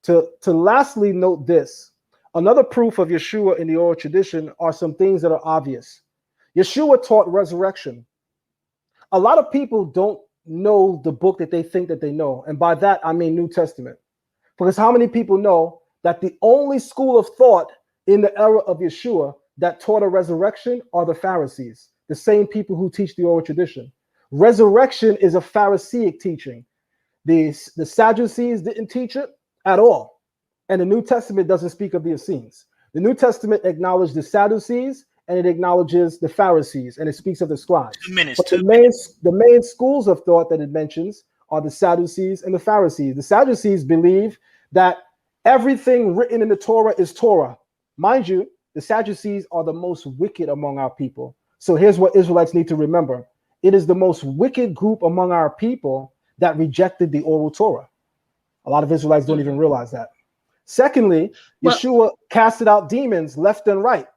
To lastly note this, another proof of Yeshua in the oral tradition are some things that are obvious. Yeshua taught resurrection. A lot of people don't know the book that they think that they know. And by that, I mean New Testament. Because how many people know that the only school of thought in the era of Yeshua that taught a resurrection are the Pharisees, the same people who teach the oral tradition. Resurrection is a Pharisaic teaching. The Sadducees didn't teach it at all. And the New Testament doesn't speak of the Essenes. The New Testament acknowledges the Sadducees and it acknowledges the Pharisees and it speaks of the scribes. But the main schools of thought that it mentions are the Sadducees and the Pharisees. The Sadducees believe that everything written in the Torah is Torah. Mind you, the Sadducees are the most wicked among our people. So here's what Israelites need to remember. It is the most wicked group among our people that rejected the oral Torah. A lot of Israelites don't even realize that. Secondly, Yeshua casted out demons left and right.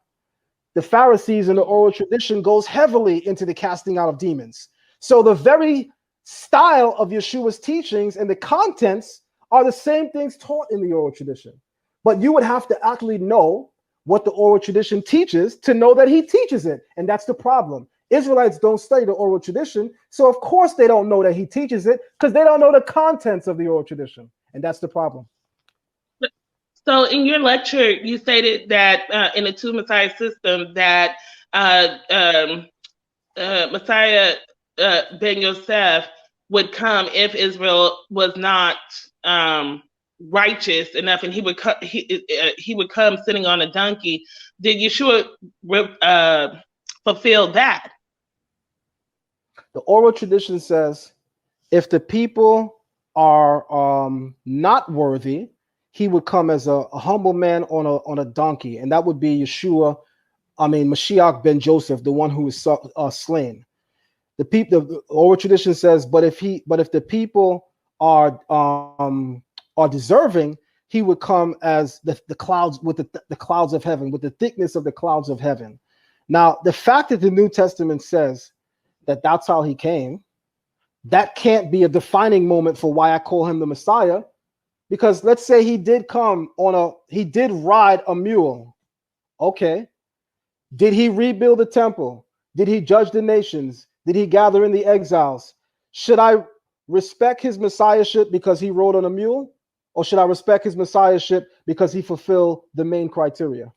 The Pharisees in the oral tradition goes heavily into the casting out of demons. So the very style of Yeshua's teachings and the contents are the same things taught in the oral tradition. But you would have to actually know what the oral tradition teaches to know that he teaches it. And that's the problem. Israelites don't study the oral tradition. So of course they don't know that he teaches it because they don't know the contents of the oral tradition. And that's the problem. So in your lecture, you stated that in the two Messiah system that Messiah ben Yosef would come if Israel was not righteous enough, and he would come sitting on a donkey. Did Yeshua fulfill that? The oral tradition says if the people are not worthy, he would come as a humble man on a donkey, and that would be Mashiach ben Joseph, the one who was slain. The oral tradition says, but if the people are deserving, he would come as the clouds with the clouds of heaven, with the thickness of the clouds of heaven. Now, the fact that the New Testament says that that's how he came, that can't be a defining moment for why I call him the Messiah. Because let's say he did ride a mule. Okay. Did he rebuild the temple? Did he judge the nations? Did he gather in the exiles? Should I respect his messiahship because he rode on a mule? Or should I respect his messiahship because he fulfilled the main criteria?